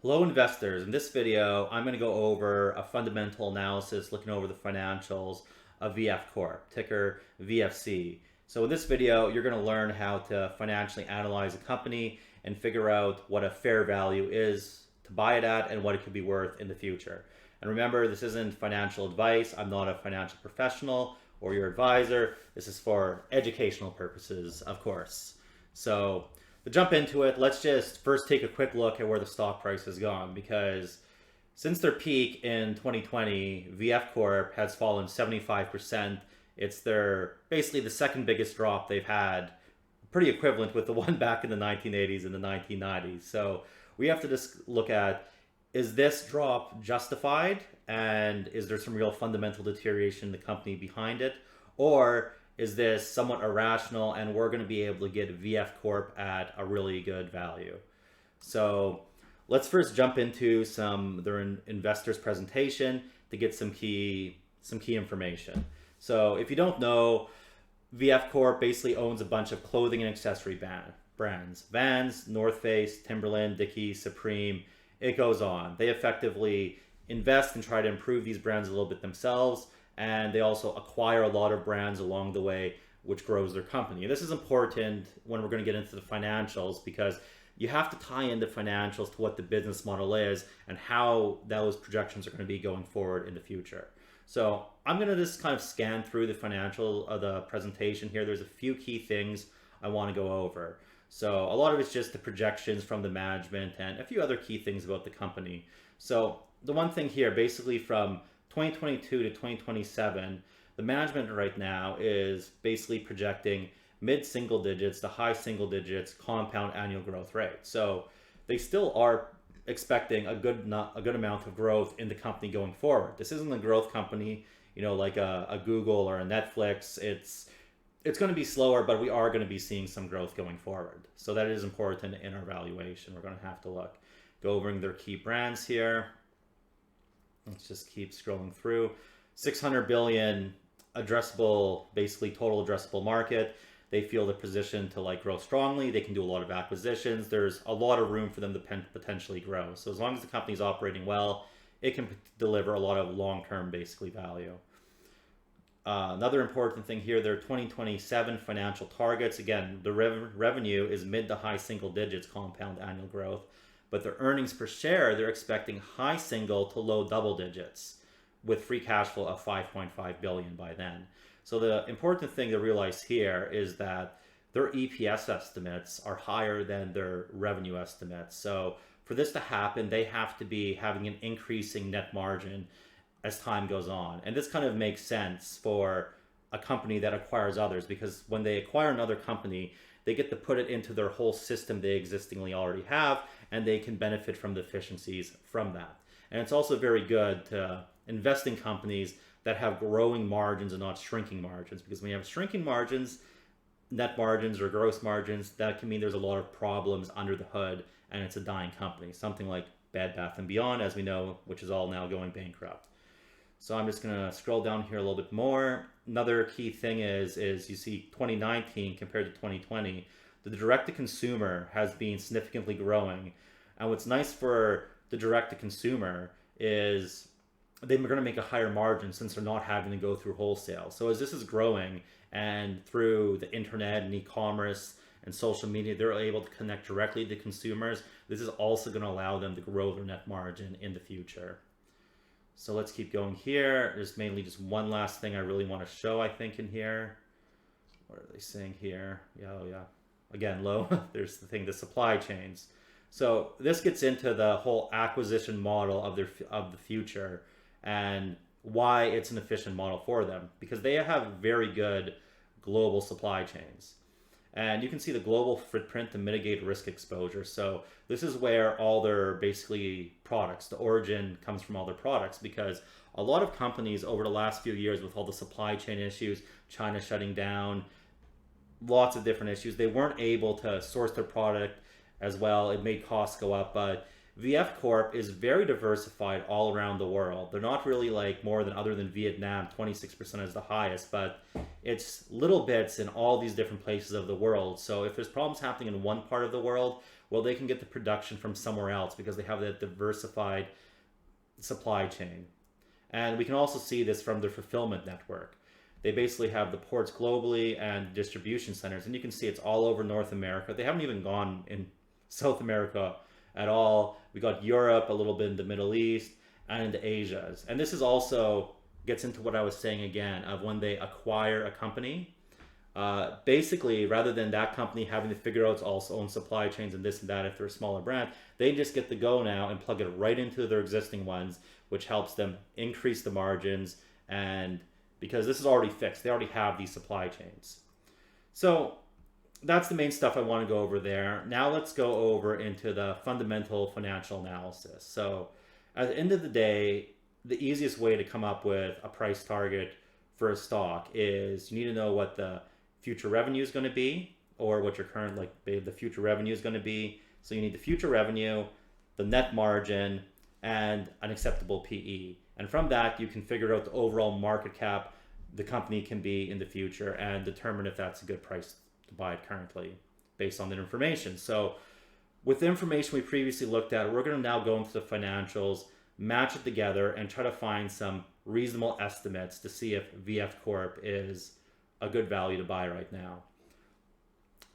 Hello investors, in this video I'm going to go over a fundamental analysis looking over the financials of VF Corp, ticker VFC. So in this video you're going to learn how to financially analyze a company and figure out what a fair value is to buy it at and what it could be worth in the future. And remember, this isn't financial advice. I'm not a financial professional or your advisor. This is for educational purposes, of course. So to jump into it, let's just first take a quick look at where the stock price has gone, because since their peak in 2020, VF Corp has fallen 75%. It's their basically the second biggest drop they've had, pretty equivalent with the one back in the 1980s and the 1990s. So we have to just look at, is this drop justified, and is there some real fundamental deterioration in the company behind it, or is this somewhat irrational and we're going to be able to get VF Corp at a really good value? So let's first jump into their investors presentation to get some key information. So if you don't know, VF Corp basically owns a bunch of clothing and accessory brands: Vans, North Face, Timberland, Dickies, Supreme. It goes on. They effectively invest and try to improve these brands a little bit themselves, and they also acquire a lot of brands along the way, which grows their company. This is important when we're going to get into the financials, because you have to tie in the financials to what the business model is and how those projections are going to be going forward in the future. So I'm going to just kind of scan through the financial of the presentation here. There's a few key things I want to go over. So a lot of it's just the projections from the management and a few other key things about the company. So the one thing here, basically from 2022 to 2027, the management right now is basically projecting mid-single digits to high single digits compound annual growth rate. So they still are expecting a good amount of growth in the company going forward. This isn't a growth company, like a Google or a Netflix. It's going to be slower, but we are going to be seeing some growth going forward. So that is important in our valuation. We're going to have to go over their key brands here. Let's just keep scrolling through. 600 billion addressable, basically total addressable market. They feel they're positioned to grow strongly. They can do a lot of acquisitions. There's a lot of room for them to potentially grow. So as long as the company's operating well, it can deliver a lot of long-term basically value. Another important thing here, their 2027 financial targets. Again, the revenue is mid to high single digits compound annual growth, but their earnings per share, they're expecting high single to low double digits with free cash flow of 5.5 billion by then. So the important thing to realize here is that their EPS estimates are higher than their revenue estimates. So for this to happen, they have to be having an increasing net margin as time goes on. And this kind of makes sense for a company that acquires others, because when they acquire another company, they get to put it into their whole system they existingly already have, and they can benefit from the efficiencies from that. And it's also very good to invest in companies that have growing margins and not shrinking margins, because when you have shrinking margins, net margins or gross margins, that can mean there's a lot of problems under the hood and it's a dying company. Something like Bed Bath & Beyond, as we know, which is all now going bankrupt. So I'm just going to scroll down here a little bit more. Another key thing is you see 2019 compared to 2020, the direct-to-consumer has been significantly growing. And what's nice for the direct-to-consumer is they're going to make a higher margin since they're not having to go through wholesale. So as this is growing, and through the internet and e-commerce and social media, they're able to connect directly to consumers. This is also going to allow them to grow their net margin in the future. So let's keep going here. There's mainly just one last thing I really want to show, I think, in here. What are they saying here? Yeah. Again, low. There's the supply chains. So this gets into the whole acquisition model of the future and why it's an efficient model for them, because they have very good global supply chains. And you can see the global footprint to mitigate risk exposure. So this is where all their basically products, the origin comes from all their products, because a lot of companies over the last few years with all the supply chain issues, China shutting down, lots of different issues, they weren't able to source their product as well. It made costs go up, but VF Corp is very diversified all around the world. They're not really more than, other than Vietnam, 26% is the highest, but it's little bits in all these different places of the world. So if there's problems happening in one part of the world, Well, they can get the production from somewhere else because they have that diversified supply chain. And we can also see this from their fulfillment network. They basically have the ports globally and distribution centers, and you can see it's all over North America. They haven't even gone in South America at all. We got Europe, a little bit in the Middle East, and into Asia. And this is also gets into what I was saying again of when they acquire a company. Basically, rather than that company having to figure out its also own supply chains and this and that if they're a smaller brand, they just get to go now and plug it right into their existing ones, which helps them increase the margins. And because this is already fixed, they already have these supply chains. So that's the main stuff I want to go over there. Now let's go over into the fundamental financial analysis. So at the end of the day, the easiest way to come up with a price target for a stock is you need to know what the future revenue is going to be, or what your current, like the future revenue is going to be. So you need the future revenue, the net margin, and an acceptable PE. And from that, you can figure out the overall market cap the company can be in the future and determine if that's a good price to buy it currently based on that information. So with the information we previously looked at, we're going to now go into the financials, match it together, and try to find some reasonable estimates to see if VF Corp is a good value to buy right now.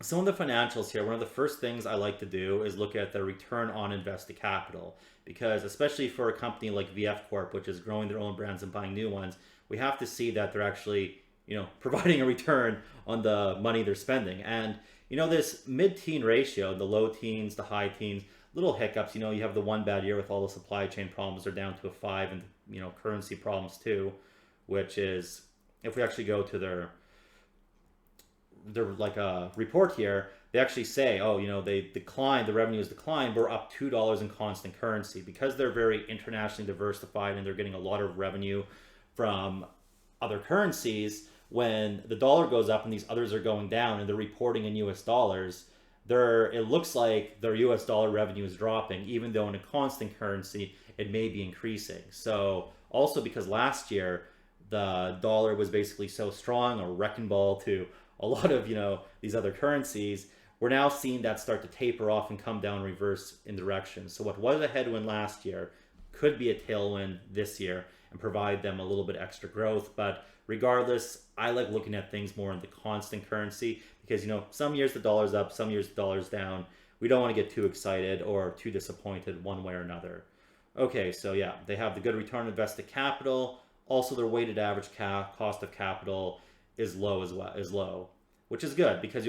Some of the financials here, one of the first things I like to do is look at the return on invested capital, because especially for a company like VF Corp, which is growing their own brands and buying new ones, we have to see that they're actually, providing a return on the money they're spending. And, this mid-teen ratio, the low teens, the high teens, little hiccups, you have the one bad year with all the supply chain problems, they're down to a 5, and, currency problems too, which is, if we actually go to their like a report here, they actually say, they declined, the revenues declined, but we're up $2 in constant currency because they're very internationally diversified and they're getting a lot of revenue from other currencies. When the dollar goes up and these others are going down and they're reporting in US dollars, it looks like their US dollar revenue is dropping, even though in a constant currency, it may be increasing. So also because last year, the dollar was basically so strong, a wrecking ball to a lot of, these other currencies, we're now seeing that start to taper off and come down reverse in direction. So what was a headwind last year could be a tailwind this year and provide them a little bit extra growth. But regardless, I like looking at things more in the constant currency because, some years the dollar's up, some years the dollar's down. We don't want to get too excited or too disappointed one way or another. Okay, so yeah, they have the good return on invested capital. Also, their weighted average cost of capital is low, which is good because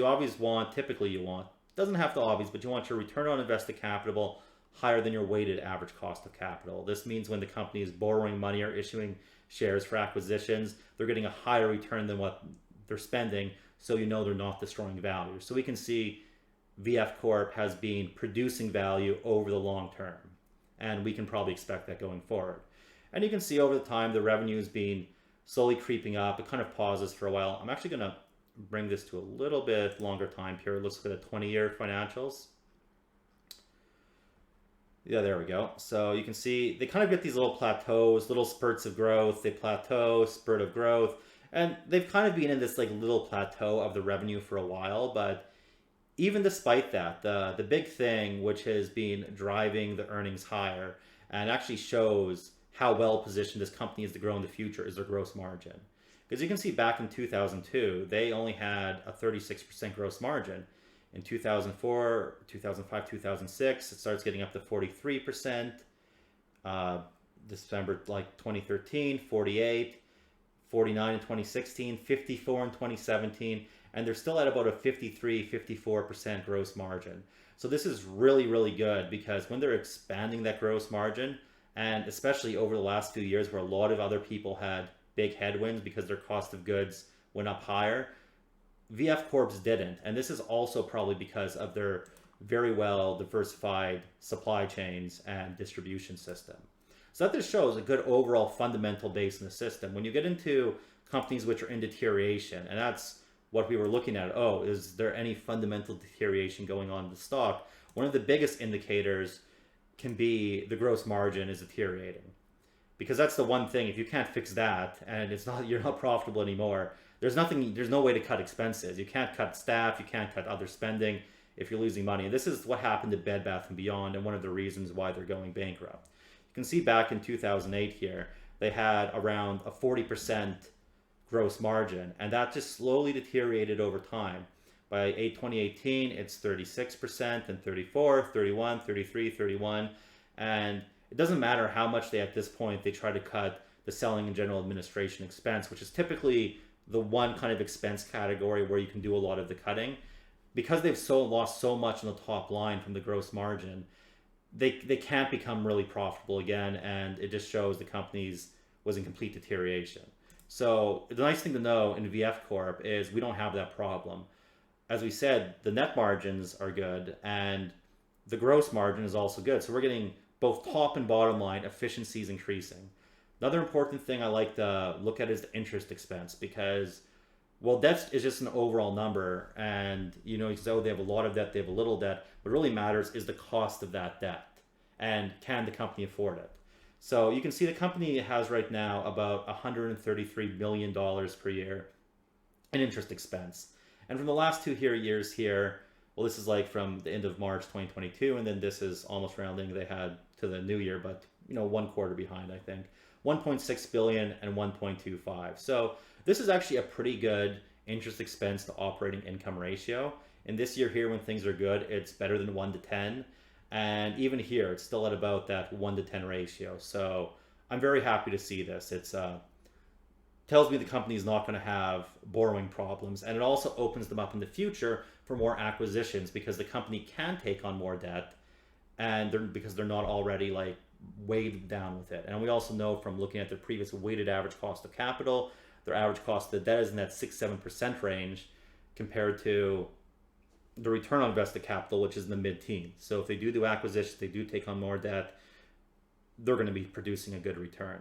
typically you want, doesn't have to always, but you want your return on invested capital higher than your weighted average cost of capital. This means when the company is borrowing money or issuing shares for acquisitions, they're getting a higher return than what they're spending, so they're not destroying value. So we can see VF Corp has been producing value over the long term, and we can probably expect that going forward. And you can see over the time the revenue has been slowly creeping up. It kind of pauses for a while. I'm actually going to bring this to a little bit longer time period. Let's look at the 20-year financials. Yeah, there we go. So you can see they kind of get these little plateaus, little spurts of growth. They plateau, spurt of growth. And they've kind of been in this like little plateau of the revenue for a while. But even despite that, the big thing which has been driving the earnings higher and actually shows how well positioned this company is to grow in the future is their gross margin. Because you can see back in 2002, they only had a 36% gross margin. In 2004, 2005, 2006, it starts getting up to 43%. December 2013, 48, 49 in 2016, 54 in 2017, and they're still at about a 53, 54% gross margin. So this is really, really good because when they're expanding that gross margin, and especially over the last few years where a lot of other people had big headwinds because their cost of goods went up higher, VF Corp's didn't. And this is also probably because of their very well diversified supply chains and distribution system. So that just shows a good overall fundamental base in the system. When you get into companies which are in deterioration, and that's what we were looking at, is there any fundamental deterioration going on in the stock? One of the biggest indicators can be the gross margin is deteriorating, because that's the one thing. If you can't fix that and you're not profitable anymore, there's no way to cut expenses. You can't cut staff, you can't cut other spending. if you're losing money. And this is what happened to Bed Bath & Beyond and one of the reasons why they're going bankrupt. You can see back in 2008 here, they had around a 40% gross margin, and that just slowly deteriorated over time. By 2018, it's 36% and 34, 31, 33, 31. And it doesn't matter how much at this point they try to cut the selling and general administration expense, which is typically the one kind of expense category where you can do a lot of the cutting. Because they've lost so much on the top line from the gross margin, they can't become really profitable again, and it just shows the company's was in complete deterioration. So the nice thing to know in VF Corp is we don't have that problem. As we said, the net margins are good and the gross margin is also good. So we're getting both top and bottom line efficiencies increasing. Another important thing I like to look at is the interest expense, because, well, debt is just an overall number, and you know, so they have a lot of debt, they have a little debt. What really matters is the cost of that debt, and can the company afford it? So you can see the company has right now about $133 million per year in interest expense. And from the last 2 years here, well, this is like from the end of March 2022, and then this is almost rounding they had to the new year, but you know, 1 quarter behind, I think. 1.6 billion and 1.25. So this is actually a pretty good interest expense to operating income ratio. And this year here, when things are good, it's better than 1 to 10. And even here, it's still at about that 1 to 10 ratio. So I'm very happy to see this. It's tells me the company is not going to have borrowing problems, and it also opens them up in the future for more acquisitions, because the company can take on more debt, and because they're not already like weighed down with it. And we also know from looking at the previous weighted average cost of capital, their average cost of the debt is in that 6-7% range, compared to the return on invested capital, which is in the mid-teens. So if they do acquisitions, they do take on more debt, they're going to be producing a good return.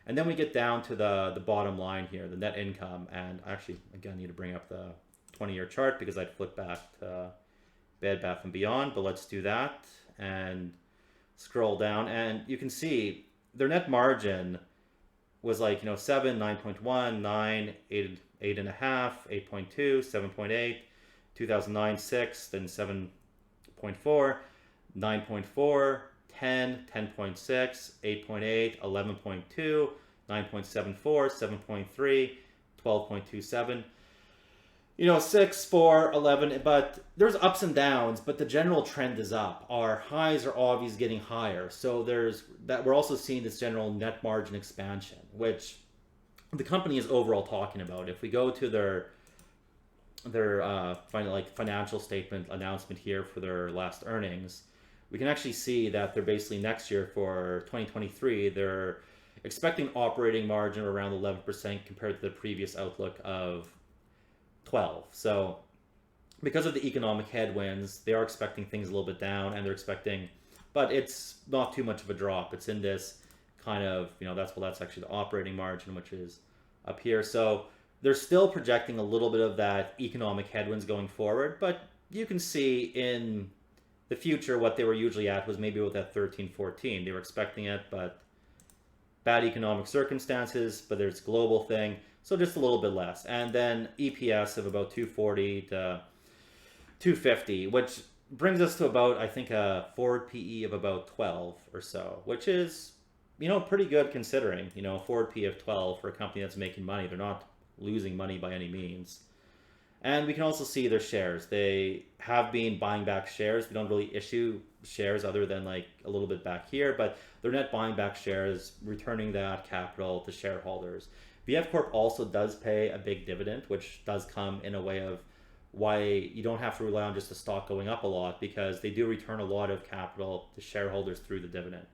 And then we get down to the bottom line here, the net income. And actually, again, I need to bring up the 20-year chart because I'd flip back to Bed Bath & Beyond, but let's do that and scroll down. And you can see their net margin was like, 7, 9.1, 9, 8, 8.5, 8.2, 7.8, 2009, 6, then 7.4, 9.4, 10, 10.6, 8.8, 11.2, 9.74, 7.3, 12.27. 6, 4, 11, but there's ups and downs, but the general trend is up. Our highs are always getting higher. So there's that. We're also seeing this general net margin expansion, which the company is overall talking about. If we go to their financial statement announcement here for their last earnings, we can actually see that they're basically next year for 2023, they're expecting operating margin around 11% compared to the previous outlook of 12. So because of the economic headwinds, they are expecting things a little bit down, and they're expecting, but it's not too much of a drop. It's in this kind of, that's actually the operating margin, which is up here. So they're still projecting a little bit of that economic headwinds going forward, but you can see in the future what they were usually at was maybe with that 13, 14. They were expecting it, but bad economic circumstances, but there's a global thing, so just a little bit less. And then EPS of about 240 to 250, which brings us to about, I think, a forward PE of about 12 or so, which is, pretty good considering, forward PE of 12 for a company that's making money. They're not losing money by any means. And we can also see their shares. They have been buying back shares. They don't really issue shares other than like a little bit back here, but they're net buying back shares, returning that capital to shareholders. VF Corp also does pay a big dividend, which does come in a way of why you don't have to rely on just the stock going up a lot, because they do return a lot of capital to shareholders through the dividend.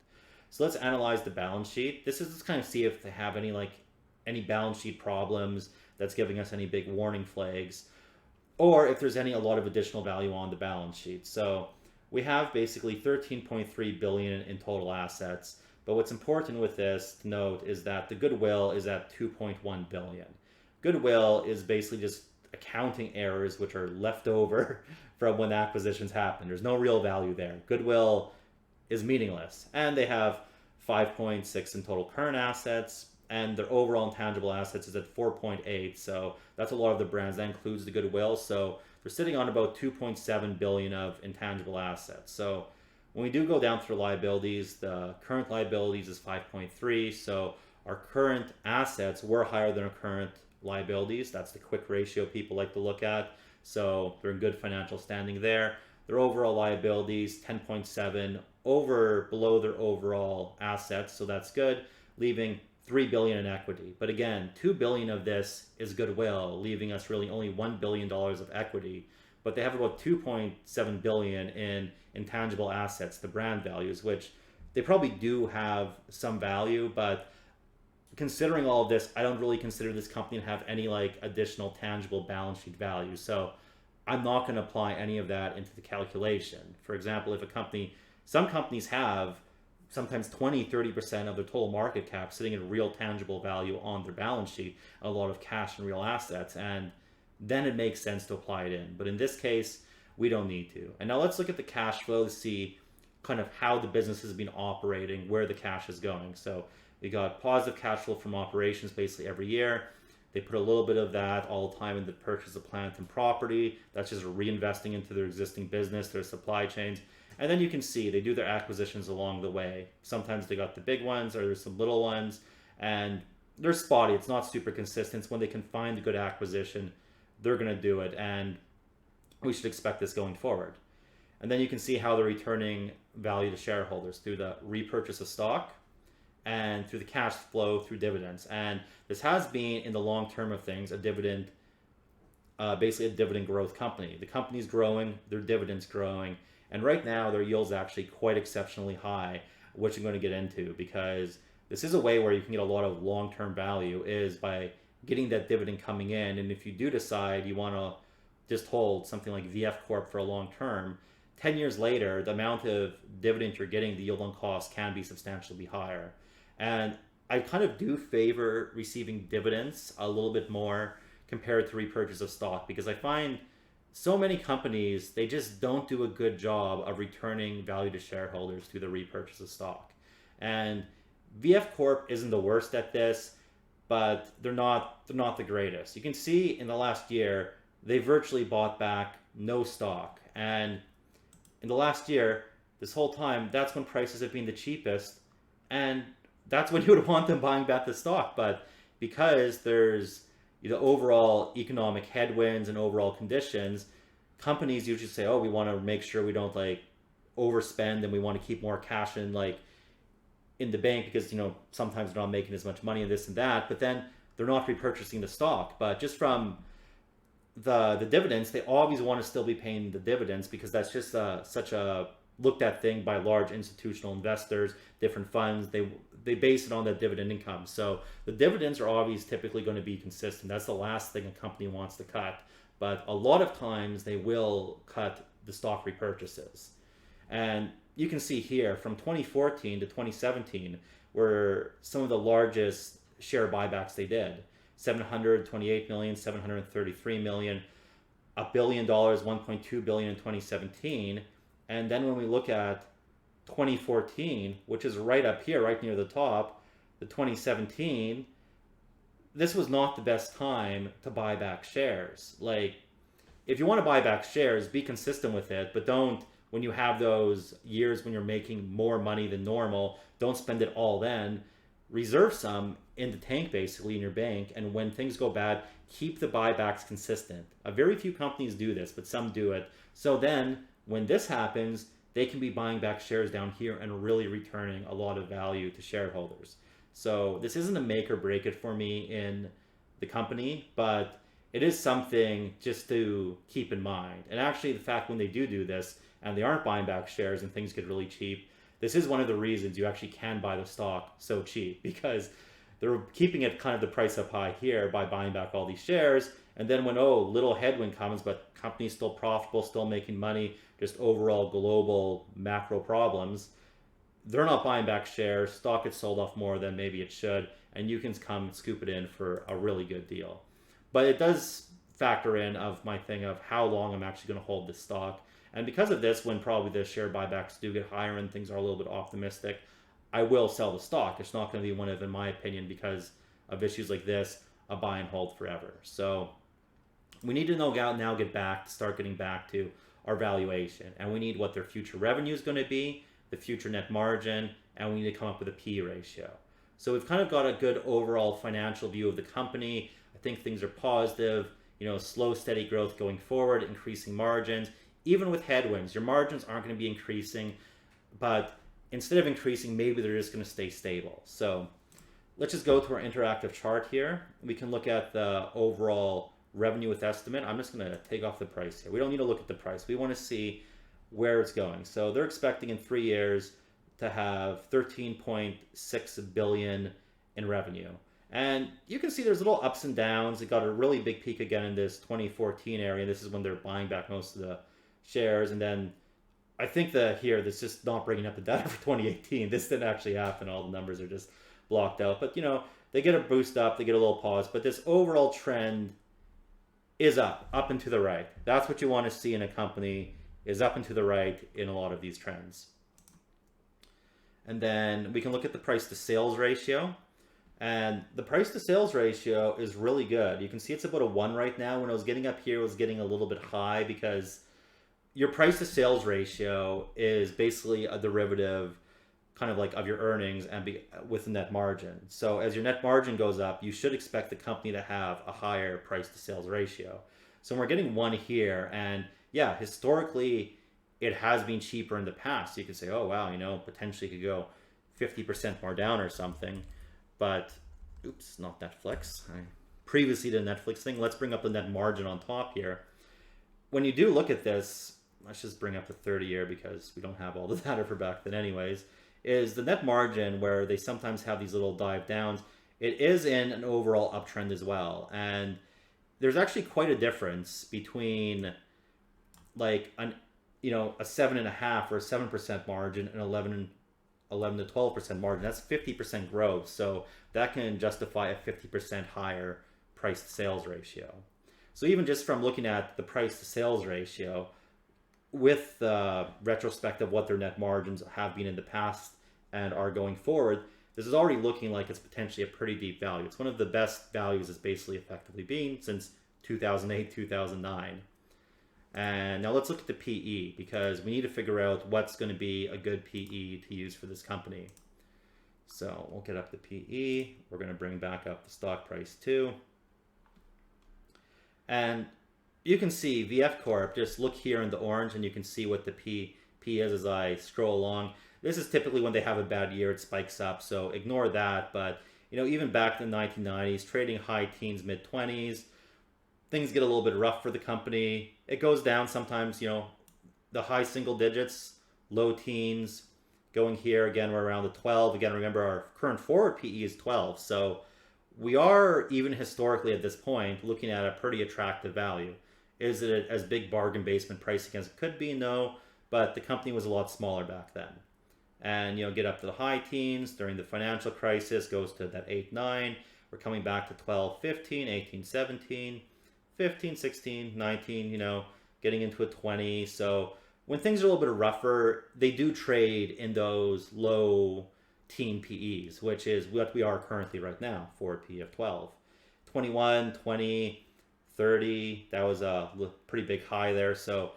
So let's analyze the balance sheet. This is just kind of see if they have any balance sheet problems that's giving us any big warning flags, or if there's a lot of additional value on the balance sheet. So we have basically 13.3 billion in total assets. But what's important with this to note is that the goodwill is at 2.1 billion. Goodwill is basically just accounting errors which are left over from when acquisitions happen. There's no real value there. Goodwill is meaningless. And they have 5.6 in total current assets, and their overall intangible assets is at 4.8. So that's a lot of the brands. That includes the goodwill. So they're sitting on about 2.7 billion of intangible assets. So when we do go down through liabilities, the current liabilities is 5.3. So our current assets were higher than our current liabilities. That's the quick ratio people like to look at. So they're in good financial standing there. Their overall liabilities, 10.7, below their overall assets. So that's good, leaving 3 billion in equity. But again, 2 billion of this is goodwill, leaving us really only $1 billion of equity. But they have about 2.7 billion in intangible assets, the brand values, which they probably do have some value, but considering all of this, I don't really consider this company to have any like additional tangible balance sheet value. So I'm not going to apply any of that into the calculation. For example, if some companies have sometimes 20-30% of their total market cap sitting in real tangible value on their balance sheet, a lot of cash and real assets, and then it makes sense to apply it in. But in this case, we don't need to. And now let's look at the cash flow to see kind of how the business has been operating, where the cash is going. So we got positive cash flow from operations basically every year. They put a little bit of that all the time in the purchase of plant and property. That's just reinvesting into their existing business, their supply chains. And then you can see they do their acquisitions along the way. Sometimes they got the big ones or there's some little ones, and they're spotty. It's not super consistent. It's when they can find a good acquisition, they're going to do it. And we should expect this going forward. And then you can see how they're returning value to shareholders through the repurchase of stock and through the cash flow through dividends. And this has been, in the long term of things, a dividend, basically a dividend growth company. The company's growing, their dividend's growing, and right now their yield's actually quite exceptionally high, which I'm going to get into, because this is a way where you can get a lot of long-term value is by getting that dividend coming in. And if you do decide you want to just hold something like VF Corp for a long term, 10 years later, the amount of dividend you're getting, the yield on cost, can be substantially higher. And I kind of do favor receiving dividends a little bit more compared to repurchase of stock, because I find so many companies, they just don't do a good job of returning value to shareholders through the repurchase of stock. And VF Corp isn't the worst at this, but they're not the greatest. You can see in the last year, they virtually bought back no stock. And in the last year, this whole time, that's when prices have been the cheapest. And that's when you would want them buying back the stock. But because there's overall economic headwinds and overall conditions, companies usually say, oh, we want to make sure we don't like overspend, and we want to keep more cash in the bank, because sometimes they're not making as much money and this and that, but then they're not repurchasing the stock. But just from the dividends, they always want to still be paying the dividends, because that's just such a looked at thing by large institutional investors, different funds. They base it on that dividend income. So the dividends are always typically going to be consistent. That's the last thing a company wants to cut. But a lot of times they will cut the stock repurchases. And you can see here from 2014 to 2017 were some of the largest share buybacks they did. 728 million, 733 million, $1 billion, 1.2 billion in 2017. And then when we look at 2014, which is right up here, right near the top, the 2017, this was not the best time to buy back shares. Like, if you want to buy back shares, be consistent with it, but don't, when you have those years when you're making more money than normal, don't spend it all then. Reserve some in the tank, basically, in your bank, and when things go bad, keep the buybacks consistent. Very few companies do this, but some do it. So then, when this happens, they can be buying back shares down here and really returning a lot of value to shareholders. So this isn't a make or break it for me in the company, but it is something just to keep in mind. And actually, the fact when they do this and they aren't buying back shares and things get really cheap, this is one of the reasons you actually can buy the stock so cheap, because they're keeping it kind of the price up high here by buying back all these shares. And then when, little headwind comes, but company's still profitable, still making money, just overall global macro problems, they're not buying back shares, stock gets sold off more than maybe it should, and you can come scoop it in for a really good deal. But it does factor in of my thing of how long I'm actually going to hold this stock. And because of this, when probably the share buybacks do get higher and things are a little bit optimistic, I will sell the stock. It's not going to be one of, in my opinion, because of issues like this, a buy and hold forever. So we need to start getting back to our valuation, and we need what their future revenue is going to be, the future net margin, and we need to come up with a P ratio. So we've kind of got a good overall financial view of the company. I think things are positive, slow, steady growth going forward, increasing margins. Even with headwinds, your margins aren't going to be increasing, but instead of increasing, maybe they're just going to stay stable. So let's just go to our interactive chart here. We can look at the overall revenue with estimate. I'm just going to take off the price here. We don't need to look at the price. We want to see where it's going. So they're expecting in 3 years to have 13.6 billion in revenue. And you can see there's little ups and downs. It got a really big peak again in this 2014 area. This is when they're buying back most of the shares. And then I think that's just not bringing up the data for 2018. This didn't actually happen. All the numbers are just blocked out. But, they get a boost up, they get a little pause. But this overall trend is up and to the right. That's what you want to see in a company, is up and to the right in a lot of these trends. And then we can look at the price to sales ratio. And the price to sales ratio is really good. You can see it's about a 1 right now. When I was getting up here, it was getting a little bit high because your price to sales ratio is basically a derivative kind of like of your earnings and with the net margin. So as your net margin goes up, you should expect the company to have a higher price to sales ratio. So we're getting 1 here, and yeah, historically it has been cheaper in the past. You could say, oh wow, potentially could go 50% more down or something. But oops, not Netflix. I previously did a Netflix thing. Let's bring up the net margin on top here. When you do look at this, let's just bring up the 30-year because we don't have all the data for back then anyways, is the net margin, where they sometimes have these little dive downs. It is in an overall uptrend as well. And there's actually quite a difference between like a 7.5 or a 7% margin and 11 to 12% margin. That's 50% growth. So that can justify a 50% higher price to sales ratio. So even just from looking at the price to sales ratio with the retrospect of what their net margins have been in the past and are going forward, this is already looking like it's potentially a pretty deep value. It's one of the best values it's basically effectively been since 2008, 2009. And now let's look at the PE, because we need to figure out what's going to be a good PE to use for this company. So we'll get up the PE. We're going to bring back up the stock price too. And you can see VF Corp, just look here in the orange and you can see what the P is as I scroll along. This is typically when they have a bad year, it spikes up, so ignore that. But even back in the 1990s, trading high teens, mid 20s, things get a little bit rough for the company. It goes down sometimes, the high single digits, low teens. Going here, again, we're around the 12. Again, remember our current forward PE is 12. So we are, even historically at this point, looking at a pretty attractive value. Is it as big bargain basement pricing as it could be? No, but the company was a lot smaller back then. And, get up to the high teens during the financial crisis, goes to that 8, 9. We're coming back to 12, 15, 18, 17. 15, 16, 19, getting into a 20. So when things are a little bit rougher, they do trade in those low teen PEs, which is what we are currently right now, forward PE of 12. 21, 20, 30, that was a pretty big high there. So,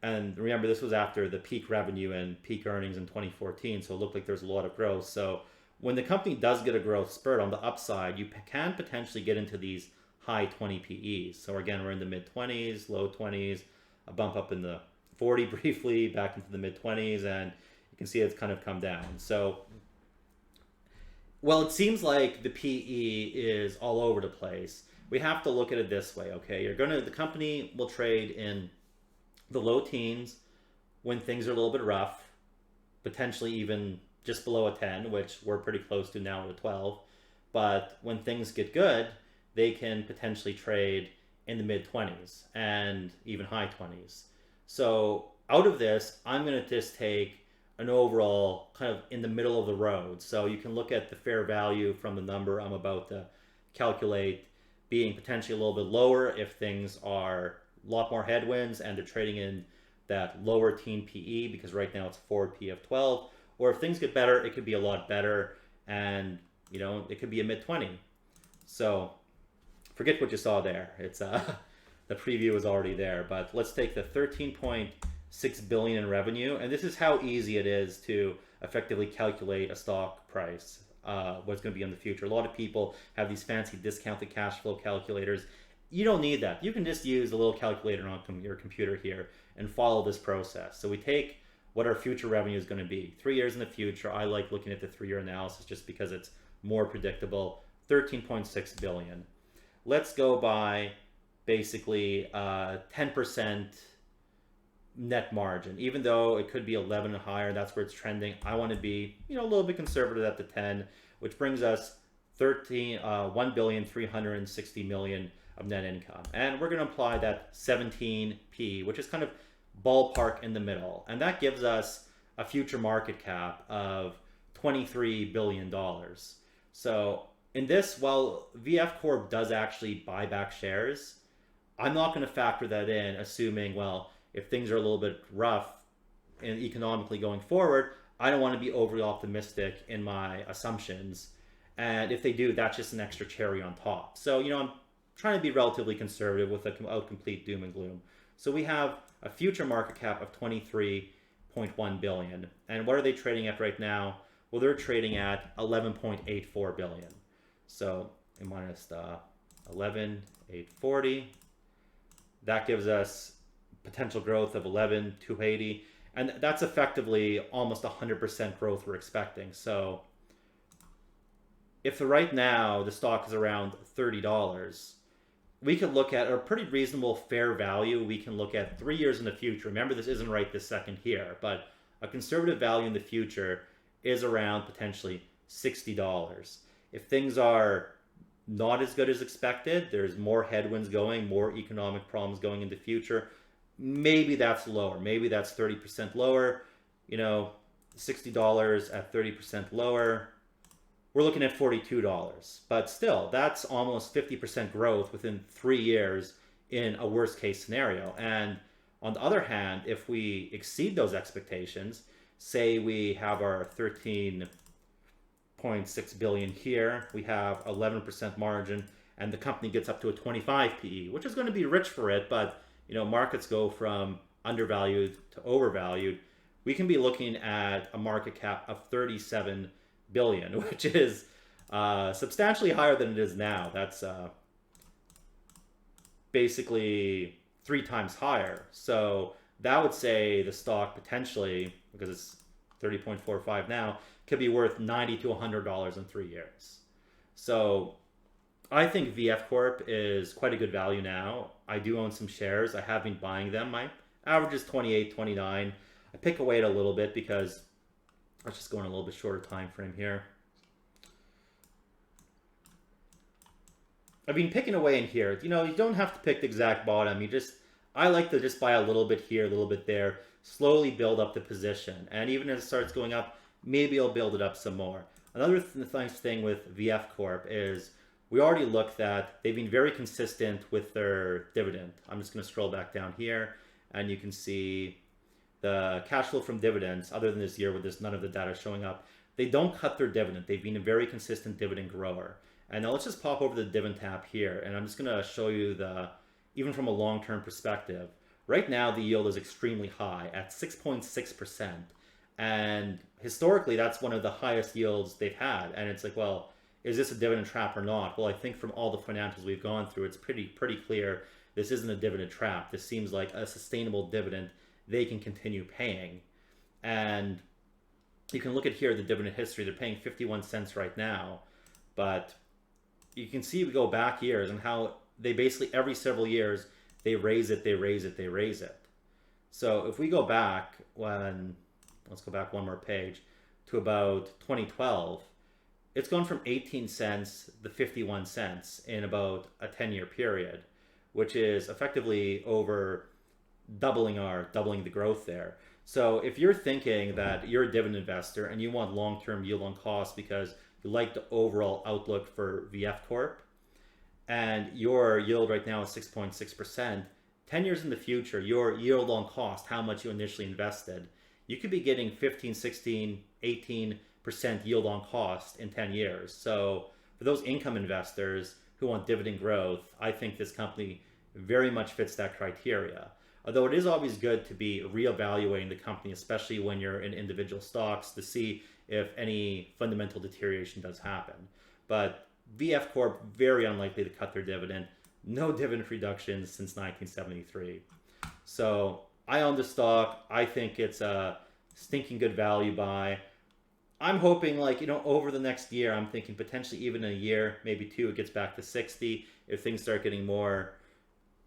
and remember, this was after the peak revenue and peak earnings in 2014, so it looked like there's a lot of growth. So when the company does get a growth spurt on the upside, you can potentially get into these high 20 PEs. So again, we're in the mid 20s, low 20s, a bump up in the 40 briefly, back into the mid 20s, and you can see it's kind of come down. So, well, it seems like the PE is all over the place. We have to look at it this way, okay? The company will trade in the low teens when things are a little bit rough, potentially even just below a 10, which we're pretty close to now at a 12. But when things get good, they can potentially trade in the mid 20s and even high 20s. So out of this, I'm going to just take an overall kind of in the middle of the road. So you can look at the fair value from the number I'm about to calculate being potentially a little bit lower if things are a lot more headwinds and they're trading in that lower teen PE, because right now it's forward PE of 12. Or if things get better, it could be a lot better, and it could be a mid 20. So forget what you saw there. It's the the preview is already there. But let's take the 13.6 billion in revenue, and this is how easy it is to effectively calculate a stock price, what's going to be in the future. A lot of people have these fancy discounted cash flow calculators. You don't need that. You can just use a little calculator on your computer here and follow this process. So we take what our future revenue is going to be. 3 years in the future, I like looking at the 3-year analysis just because it's more predictable. 13.6 billion. Let's go by basically 10% net margin. Even though it could be 11 and higher, that's where it's trending. I want to be, a little bit conservative at the 10, which brings us 1,360 million of net income. And we're going to apply that 17p, which is kind of ballpark in the middle. And that gives us a future market cap of $23 billion. So in this, while VF Corp does actually buy back shares, I'm not going to factor that in, assuming, well, if things are a little bit rough and economically going forward, I don't want to be overly optimistic in my assumptions. And if they do, that's just an extra cherry on top. So, I'm trying to be relatively conservative without complete doom and gloom. So we have a future market cap of 23.1 billion. And what are they trading at right now? Well, they're trading at 11.84 billion. So minus the 11,840, that gives us potential growth of 11,280, and that's effectively almost 100% growth we're expecting. So if right now the stock is around $30, we could look at a pretty reasonable fair value. We can look at 3 years in the future. Remember, this isn't right this second here, but a conservative value in the future is around potentially $60. If things are not as good as expected, there's more headwinds going, more economic problems going in the future, maybe that's lower. Maybe that's 30% lower. $60 at 30% lower, we're looking at $42. But still, that's almost 50% growth within 3 years in a worst case scenario. And on the other hand, if we exceed those expectations, say we have our 13.6 billion here, we have 11% margin, and the company gets up to a 25 PE, which is going to be rich for it, but markets go from undervalued to overvalued. We can be looking at a market cap of 37 billion, which is substantially higher than it is now. That's basically 3 times higher. So that would say the stock potentially, because it's 30.45 now, could be worth $90 to $100 in 3 years. So I think VF Corp is quite a good value now. I do own some shares. I have been buying them. My average is 28, 29. I pick away at a little bit because let's just go on a little bit shorter time frame here. I've been picking away in here. You don't have to pick the exact bottom. I like to just buy a little bit here, a little bit there, slowly build up the position. And even as it starts going up, maybe I'll build it up some more. Another nice thing with VF Corp is we already looked at, they've been very consistent with their dividend. I'm just going to scroll back down here, and you can see the cash flow from dividends, other than this year where there's none of the data showing up. They don't cut their dividend. They've been a very consistent dividend grower. And now let's just pop over the dividend tab here, and I'm just going to show you even from a long-term perspective. Right now, the yield is extremely high at 6.6%. And historically, that's one of the highest yields they've had. And it's like, well, is this a dividend trap or not? Well, I think from all the financials we've gone through, it's pretty clear this isn't a dividend trap. This seems like a sustainable dividend they can continue paying. And you can look at here the dividend history. They're paying 51 cents right now. But you can see we go back years and how they basically every several years, they raise it, they raise it, they raise it. So if we go back let's go back one more page, to about 2012, it's gone from 18 cents to 51 cents in about a 10-year period, which is effectively over doubling the growth there. So if you're thinking that you're a dividend investor and you want long-term yield on cost because you like the overall outlook for VF Corp, and your yield right now is 6.6%, 10 years in the future, your yield on cost, how much you initially invested, you could be getting 15, 16, 18% yield on cost in 10 years. So for those income investors who want dividend growth, I think this company very much fits that criteria. Although it is always good to be reevaluating the company, especially when you're in individual stocks, to see if any fundamental deterioration does happen. But VF Corp, very unlikely to cut their dividend. No dividend reductions since 1973. So I own the stock. I think it's a stinking good value buy. I'm hoping, like, over the next year, I'm thinking potentially even a year, maybe two, it gets back to 60. If things start getting more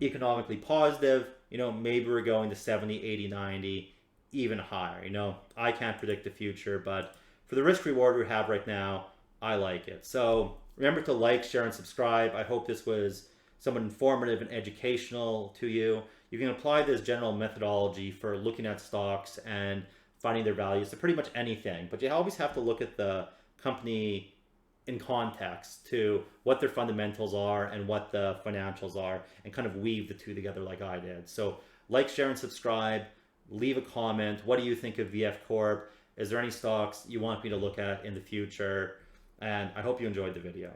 economically positive, maybe we're going to 70, 80, 90, even higher. I can't predict the future, but for the risk reward we have right now, I like it. So remember to like, share, and subscribe. I hope this was somewhat informative and educational to you. You can apply this general methodology for looking at stocks and finding their values to pretty much anything, but you always have to look at the company in context to what their fundamentals are and what the financials are, and kind of weave the two together like I did. So like, share, and subscribe. Leave a comment. What do you think of VF Corp? Is there any stocks you want me to look at in the future? And I hope you enjoyed the video.